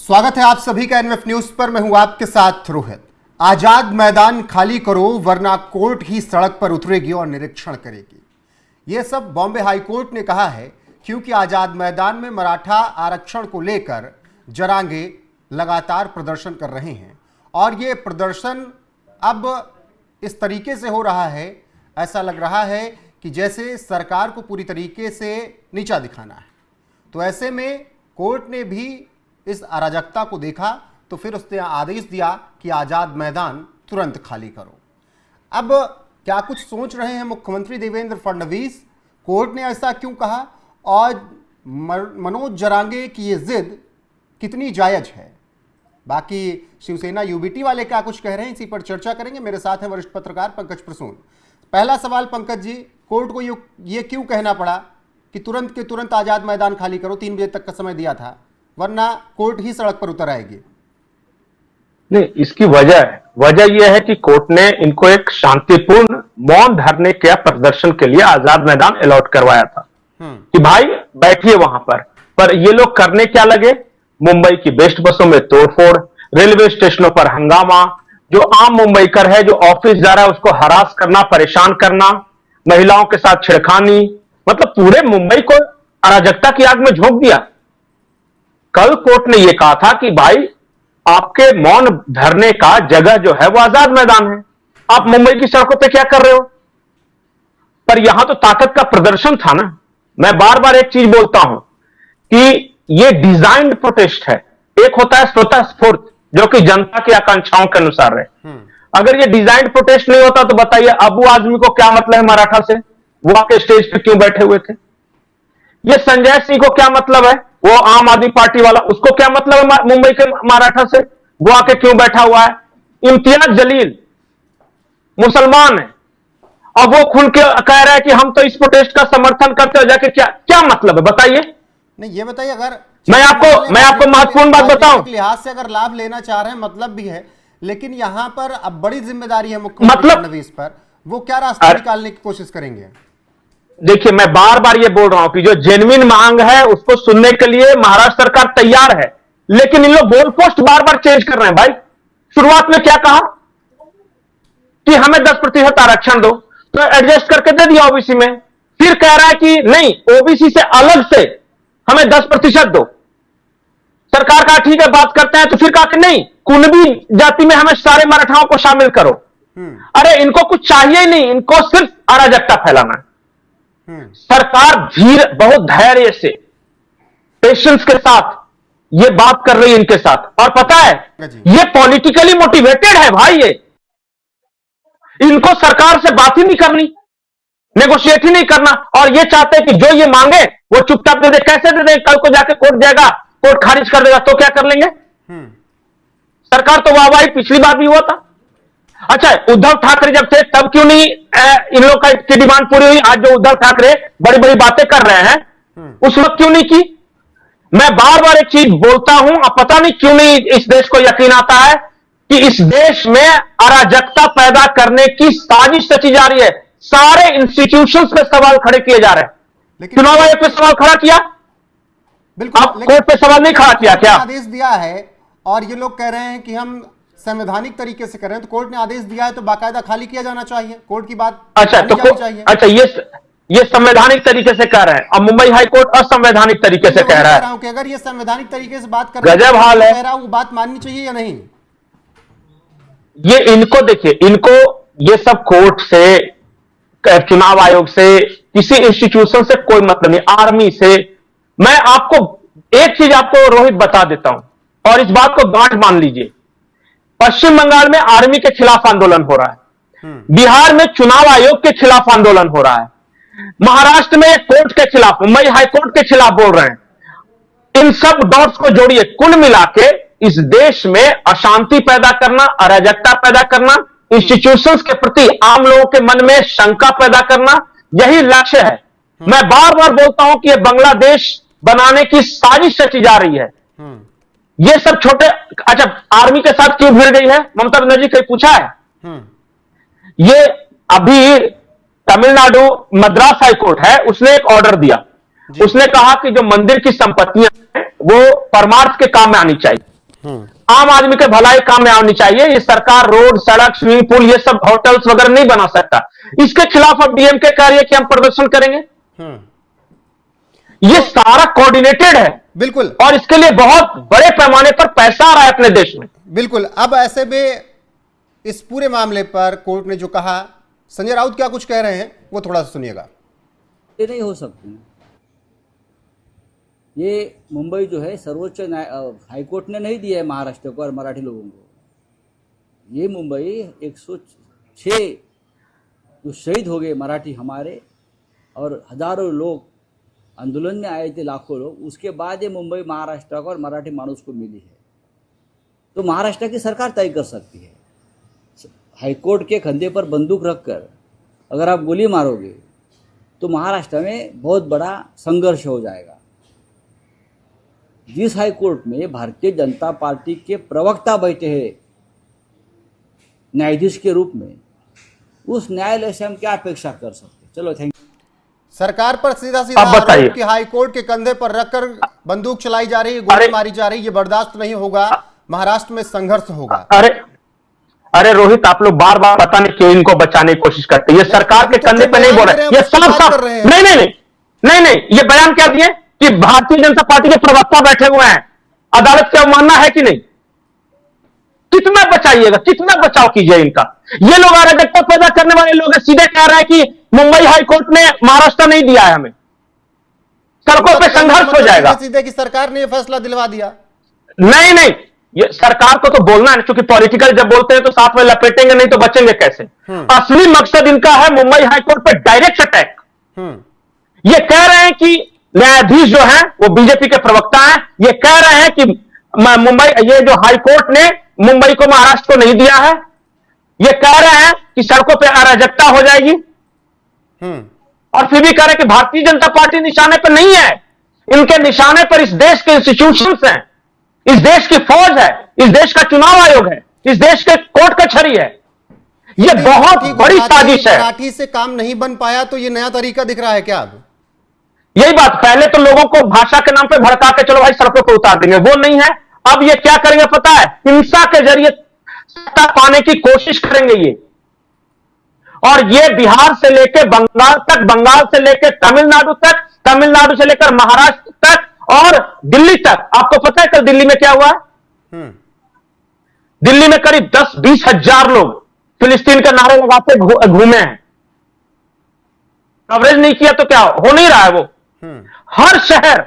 स्वागत है आप सभी का एनएफ न्यूज पर। मैं हूं आपके साथ रोहित। आजाद मैदान खाली करो वरना कोर्ट ही सड़क पर उतरेगी और निरीक्षण करेगी। यह सब बॉम्बे हाई कोर्ट ने कहा है क्योंकि आजाद मैदान में मराठा आरक्षण को लेकर जरांगे लगातार प्रदर्शन कर रहे हैं और ये प्रदर्शन अब इस तरीके से हो रहा है, ऐसा लग रहा है कि जैसे सरकार को पूरी तरीके से नीचा दिखाना है। तो ऐसे में कोर्ट ने भी इस अराजकता को देखा तो फिर उसने आदेश दिया कि आजाद मैदान तुरंत खाली करो। अब क्या कुछ सोच रहे हैं मुख्यमंत्री देवेंद्र फडणवीस? कोर्ट ने ऐसा क्यों कहा और मनोज जरांगे की ये जिद कितनी जायज है? बाकी शिवसेना यूबीटी वाले क्या कुछ कह रहे हैं, इसी पर चर्चा करेंगे। मेरे साथ हैं वरिष्ठ पत्रकार पंकज प्रसून। पहला सवाल पंकज जी, कोर्ट को ये क्यों कहना पड़ा कि तुरंत के तुरंत आजाद मैदान खाली करो? 3 बजे तक का समय दिया था, वरना कोर्ट ही सड़क पर उतर आएगी। नहीं, इसकी वजह यह है कि कोर्ट ने इनको एक शांतिपूर्ण मौन धरने के प्रदर्शन के लिए आजाद मैदान अलॉट करवाया था कि भाई बैठिए वहां पर ये लोग करने क्या लगे? मुंबई की बेस्ट बसों में तोड़फोड़, रेलवे स्टेशनों पर हंगामा, जो आम मुंबईकर है जो ऑफिस जा रहा है उसको हरास करना, परेशान करना, महिलाओं के साथ छिड़खानी, मतलब पूरे मुंबई को अराजकता की आग में झोंक दिया। कल कोर्ट ने यह कहा था कि भाई आपके मौन धरने का जगह जो है वो आजाद मैदान है, आप मुंबई की सड़कों पे क्या कर रहे हो? पर यहां तो ताकत का प्रदर्शन था ना। मैं बार बार एक चीज बोलता हूं कि यह डिजाइंड प्रोटेस्ट है। एक होता है स्वतःस्फूर्त जो कि जनता की आकांक्षाओं के अनुसार है। अगर यह डिजाइंड प्रोटेस्ट नहीं होता तो बताइए अबू आजमी को क्या मतलब है मराठा से? वो आके स्टेज पे क्यों बैठे हुए थे? ये संजय सिंह को क्या मतलब है, वो आम आदमी पार्टी वाला, उसको क्या मतलब है मुंबई के मराठा से? वो आके क्यों बैठा हुआ है? इम्तियाज जलील मुसलमान है और वो खुल के कह रहा है कि हम तो इस प्रोटेस्ट का समर्थन करते हो, जाके क्या मतलब है बताइए? नहीं, ये बताइए, अगर मैं आपको महत्वपूर्ण बात बताऊं, लिहाज से अगर लाभ लेना चाह रहे हैं मतलब भी है, लेकिन यहां पर अब बड़ी जिम्मेदारी है मुख्यमंत्री फडणवीस पर, वो क्या रास्ता निकालने की कोशिश करेंगे? देखिए, मैं बार बार ये बोल रहा हूं कि जो जेन्युइन मांग है उसको सुनने के लिए महाराष्ट्र सरकार तैयार है, लेकिन इन लोग गोल पोस्ट बार बार चेंज कर रहे हैं। भाई शुरुआत में क्या कहा कि हमें 10% आरक्षण दो, तो एडजस्ट करके दे दिया ओबीसी में। फिर कह रहा है कि नहीं, ओबीसी से अलग से हमें 10% दो। सरकार कहा ठीक है बात करते हैं, तो फिर कहा कि नहीं, कुणबी जाति में हमें सारे मराठाओं को शामिल करो। अरे इनको कुछ चाहिए ही नहीं, इनको सिर्फ अराजकता फैलाना है। सरकार बहुत धैर्य से, पेशेंस के साथ ये बात कर रही है इनके साथ। और पता है ये पॉलिटिकली मोटिवेटेड है भाई, ये इनको सरकार से बात ही नहीं करनी, नेगोशिएट ही नहीं करना, और ये चाहते हैं कि जो ये मांगे वो चुपचाप दे दे। कैसे दे दे? कल को जाके कोर्ट जाएगा, कोर्ट खारिज कर देगा, तो क्या कर लेंगे? सरकार तो वाहवाही पिछली बार भी हुआ था। अच्छा, उद्धव ठाकरे जब थे तब क्यों नहीं इन लोग की डिमांड पूरी हुई? आज जो उद्धव ठाकरे बड़ी बड़ी बातें कर रहे हैं उस वक्त क्यों नहीं की? मैं बार बार एक चीज बोलता हूं, अब पता नहीं क्यों नहीं इस देश को यकीन आता है कि इस देश में अराजकता पैदा करने की साजिश रची जा रही है। सारे इंस्टीट्यूशंस पे सवाल खड़े किए जा रहे हैं। चुनाव आयोग पे सवाल खड़ा किया, बिल्कुल, आप कोर्ट पे सवाल नहीं खड़ा किया क्या? आदेश दिया है और ये लोग कह रहे हैं कि हम संवैधानिक तरीके से कर रहे हैं, तो कोर्ट ने आदेश दिया है तो बाकायदा खाली किया जाना चाहिए। कोर्ट की बात अच्छा तो ये संवैधानिक तरीके से कह रहे हैं, अब मुंबई हाई कोर्ट असंवैधानिक तरीके से कह रहा है कि अगर ये संवैधानिक तरीके से बात कर रहे हैं, गजब हाल है, कह रहा हूं, वो बात माननी चाहिए या नहीं? ये इनको देखिए, इनको ये सब कोर्ट से, चुनाव आयोग से, किसी इंस्टीट्यूशन से कोई मतलब नहीं, आर्मी से। मैं आपको एक चीज आपको रोहित बता देता हूं और इस बात को गांठ मान लीजिए। पश्चिम बंगाल में आर्मी के खिलाफ आंदोलन हो रहा है, बिहार में चुनाव आयोग के खिलाफ आंदोलन हो रहा है, महाराष्ट्र में कोर्ट के खिलाफ, मुंबई हाई कोर्ट के खिलाफ बोल रहे हैं। इन सब डॉट्स को जोड़िए, कुल मिला के इस देश में अशांति पैदा करना, अराजकता पैदा करना, इंस्टीट्यूशंस के प्रति आम लोगों के मन में शंका पैदा करना, यही लक्ष्य है। मैं बार बार बोलता हूं कि यह बांग्लादेश बनाने की साजिश रची जा रही है। ये सब छोटे, अच्छा आर्मी के साथ क्यों भिड़ गई है ममता बनर्जी, कहीं पूछा है? ये अभी तमिलनाडु मद्रास हाई कोर्ट है, उसने एक ऑर्डर दिया, उसने कहा कि जो मंदिर की संपत्तियां हैं वो परमार्थ के काम में आनी चाहिए। आम आदमी के भलाई काम में आनी चाहिए। ये सरकार रोड, सड़क, स्विमिंग पूल, ये सब होटल्स वगैरह नहीं बना सकता। इसके खिलाफ अब डीएमके कह रही है कि हम प्रदर्शन करेंगे। ये सारा कोऑर्डिनेटेड है बिल्कुल, और इसके लिए बहुत बड़े पैमाने पर पैसा आ रहा है अपने देश में। बिल्कुल। अब ऐसे में इस पूरे मामले पर कोर्ट ने जो कहा, संजय राउत क्या कुछ कह रहे हैं वो थोड़ा सा सुनिएगा। ये नहीं हो सकती। ये मुंबई जो है सर्वोच्च हाईकोर्ट ने नहीं दिया है महाराष्ट्र को और मराठी लोगों को। ये मुंबई 106 जो शहीद हो गए मराठी हमारे, और हजारों लोग आंदोलन में आए थे, लाखों लोग, उसके बाद ये मुंबई महाराष्ट्र को और मराठी मानुस को मिली है। तो महाराष्ट्र की सरकार तय कर सकती है। हाईकोर्ट के कंधे पर बंदूक रखकर अगर आप गोली मारोगे तो महाराष्ट्र में बहुत बड़ा संघर्ष हो जाएगा। जिस हाई कोर्ट में भारतीय जनता पार्टी के प्रवक्ता बैठे हैं न्यायाधीश के रूप में, उस न्यायालय से हम क्या अपेक्षा कर सकते। चलो, थैंक यू। सरकार पर सीधा सीधा अब बताइए आरोप कि हाई कोर्ट के कंधे पर रखकर बंदूक चलाई जा रही है, गोली मारी जा रही है, ये बर्दाश्त नहीं होगा, महाराष्ट्र में संघर्ष होगा। अरे रोहित, आप लोग बार बार पता नहीं क्यों इनको बचाने की कोशिश करते हैं। ये सरकार के कंधे पे नहीं बोल रहे, ये साफ साफ नहीं, ये बयान क्या दिए कि भारतीय जनता पार्टी के प्रवक्ता बैठे हुए हैं। अदालत की अवमानना है कि नहीं? कितना बचाइएगा, कितना बचाव कीजिए इनका। ये लोग अराजकता पैदा करने वाले लोग सीधे कह रहे हैं कि मुंबई हाईकोर्ट ने महाराष्ट्र नहीं दिया है हमें, सड़कों पे संघर्ष हो जाएगा। सीधे की सरकार ने यह फैसला दिलवा दिया। नहीं, ये सरकार को तो बोलना है, क्योंकि पॉलिटिकल जब बोलते हैं तो साथ में लपेटेंगे, नहीं तो बचेंगे कैसे। असली मकसद इनका है मुंबई हाईकोर्ट पे डायरेक्ट अटैक। ये कह रहे हैं कि न्यायाधीश जो है वो बीजेपी के प्रवक्ता हैं, ये कह रहे हैं कि मुंबई, ये जो हाईकोर्ट ने मुंबई को महाराष्ट्र को नहीं दिया है, ये कह रहे हैं कि सड़कों पे अराजकता हो जाएगी, और फिर भी कह रहे हैं कि भारतीय जनता पार्टी निशाने पर नहीं है। इनके निशाने पर इस देश के इंस्टीट्यूशंस हैं, इस देश की फौज है, इस देश का चुनाव आयोग है, इस देश के कोर्ट कचहरी है। ये बहुत बड़ी साजिश है। मराठी से काम नहीं बन पाया तो ये नया तरीका दिख रहा है क्या अब? यही बात, पहले तो लोगों को भाषा के नाम पे भड़का के चलो भाई सड़कों पर उतार देंगे, वो नहीं है। अब ये क्या करेंगे पता है? हिंसा के जरिए सत्ता पाने की कोशिश करेंगे ये। और ये बिहार से लेकर बंगाल तक, बंगाल से लेकर तमिलनाडु तक, तमिलनाडु से लेकर महाराष्ट्र तक और दिल्ली तक। आपको पता है कल दिल्ली में क्या हुआ? दिल्ली में करीब 10-20 हजार लोग फिलिस्तीन का नारा लगाते घूमे हैं। कवरेज नहीं किया तो क्या हो नहीं रहा है वो। हर शहर,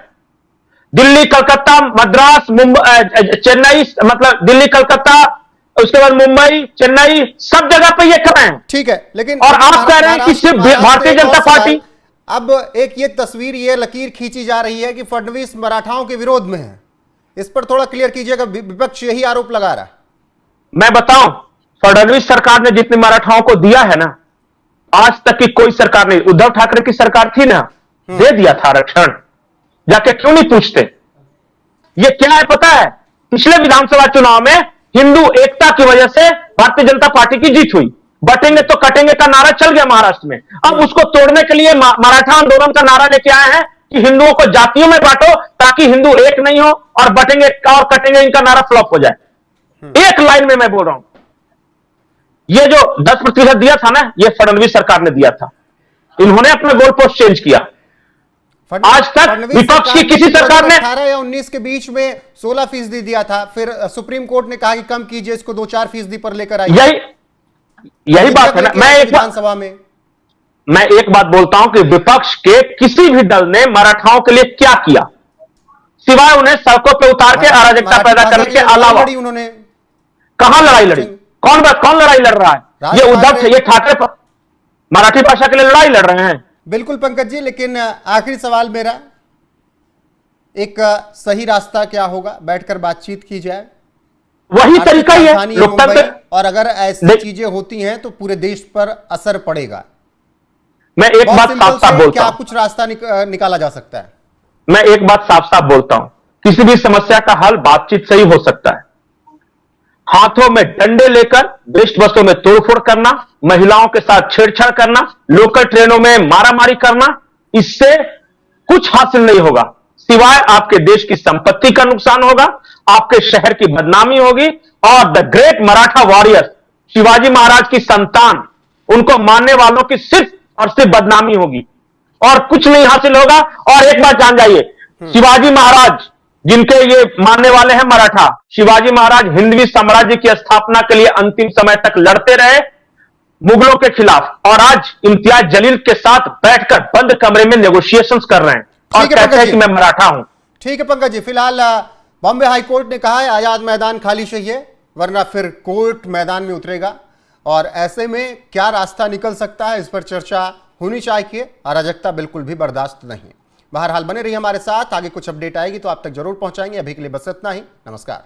दिल्ली, कलकत्ता, मद्रास, मुंबई, चेन्नई, मतलब दिल्ली, कलकत्ता, उसके बाद मुंबई, चेन्नई, सब जगह पे ये कर रहे हैं। ठीक है, लेकिन और आप कह रहे हैं कि सिर्फ भारतीय जनता पार्टी। अब एक ये तस्वीर, ये लकीर खींची जा रही है कि फडणवीस मराठाओं के विरोध में है। इस पर थोड़ा क्लियर कीजिएगा, विपक्ष यही आरोप लगा रहा है। मैं बताऊं, फडणवीस सरकार ने जितने मराठाओं को दिया है ना, आज तक की कोई सरकार नहीं। उद्धव ठाकरे की सरकार थी ना, दे दिया था आरक्षण, जाके क्यों नहीं पूछते? ये क्या है पता है? पिछले विधानसभा चुनाव में हिंदू एकता की वजह से भारतीय जनता पार्टी की जीत हुई। बटेंगे तो कटेंगे का नारा चल गया महाराष्ट्र में। अब उसको तोड़ने के लिए मराठा आंदोलन का नारा लेके आए हैं कि हिंदुओं को जातियों में बांटो ताकि हिंदू एक नहीं हो, और बटेंगे और कटेंगे इनका नारा फ्लॉप हो जाए। एक लाइन में मैं बोल रहा हूं, ये जो 10% दिया था ना, ये फडणवीस सरकार ने दिया था। इन्होंने अपना गोल पोस्ट चेंज किया। आज तक विपक्ष की किसी सरकार ने 18 या 19 के बीच में 16% दिया था, फिर सुप्रीम कोर्ट ने कहा कि कम कीजिए इसको, 2-4% पर लेकर आइए। यही बात है ना। मैं एक बात बोलता हूं कि विपक्ष के किसी भी दल ने मराठाओं के लिए क्या किया, सिवाय उन्हें सड़कों पर उतार के अराजकता पैदा करने के अलावा। उन्होंने कहां लड़ाई लड़ी? कौन लड़ाई लड़ रहा है? ये उद्धव, ये ठाकरे पर मराठी भाषा के लिए लड़ाई लड़ रहे हैं। बिल्कुल पंकज जी, लेकिन आखिरी सवाल मेरा, एक सही रास्ता क्या होगा? बैठकर बातचीत की जाए, वही तरीका ही है लोकतंत्र। और अगर ऐसी चीजें होती हैं तो पूरे देश पर असर पड़ेगा। मैं एक बात साफ साफ बोलता हूं, क्या कुछ रास्ता निकाला जा सकता है? मैं एक बात साफ साफ बोलता हूं, किसी भी समस्या का हल बातचीत से ही हो सकता है। हाथों में डंडे लेकर बेस्ट बसों में तोड़फोड़ करना, महिलाओं के साथ छेड़छाड़ करना, लोकल ट्रेनों में मारामारी करना, इससे कुछ हासिल नहीं होगा। सिवाय आपके देश की संपत्ति का नुकसान होगा, आपके शहर की बदनामी होगी और the great Maratha warriors Shivaji Maharaj की संतान, उनको मानने वालों की सिर्फ और सिर्फ बदनामी होगी और कुछ नहीं हासिल होगा। और एक बात जान जाइए, शिवाजी महाराज जिनके ये मानने वाले हैं मराठा, शिवाजी महाराज हिंदवी साम्राज्य की स्थापना के लिए अंतिम समय तक लड़ते रहे मुगलों के खिलाफ, और आज इम्तियाज जलील के साथ बैठकर बंद कमरे में नेगोशिएशंस कर रहे हैं और ठीक है कहते हैं पंकज कि मैं मराठा हूं। ठीक है पंकज जी, फिलहाल बॉम्बे हाई कोर्ट ने कहा है आजाद मैदान खाली चाहिए वरना फिर कोर्ट मैदान में उतरेगा, और ऐसे में क्या रास्ता निकल सकता है इस पर चर्चा होनी चाहिए। अराजकता बिल्कुल भी बर्दाश्त नहीं। बहरहाल बने रहिए हमारे साथ, आगे कुछ अपडेट आएगी तो आप तक जरूर पहुंचाएंगे। अभी के लिए बस इतना ही, नमस्कार।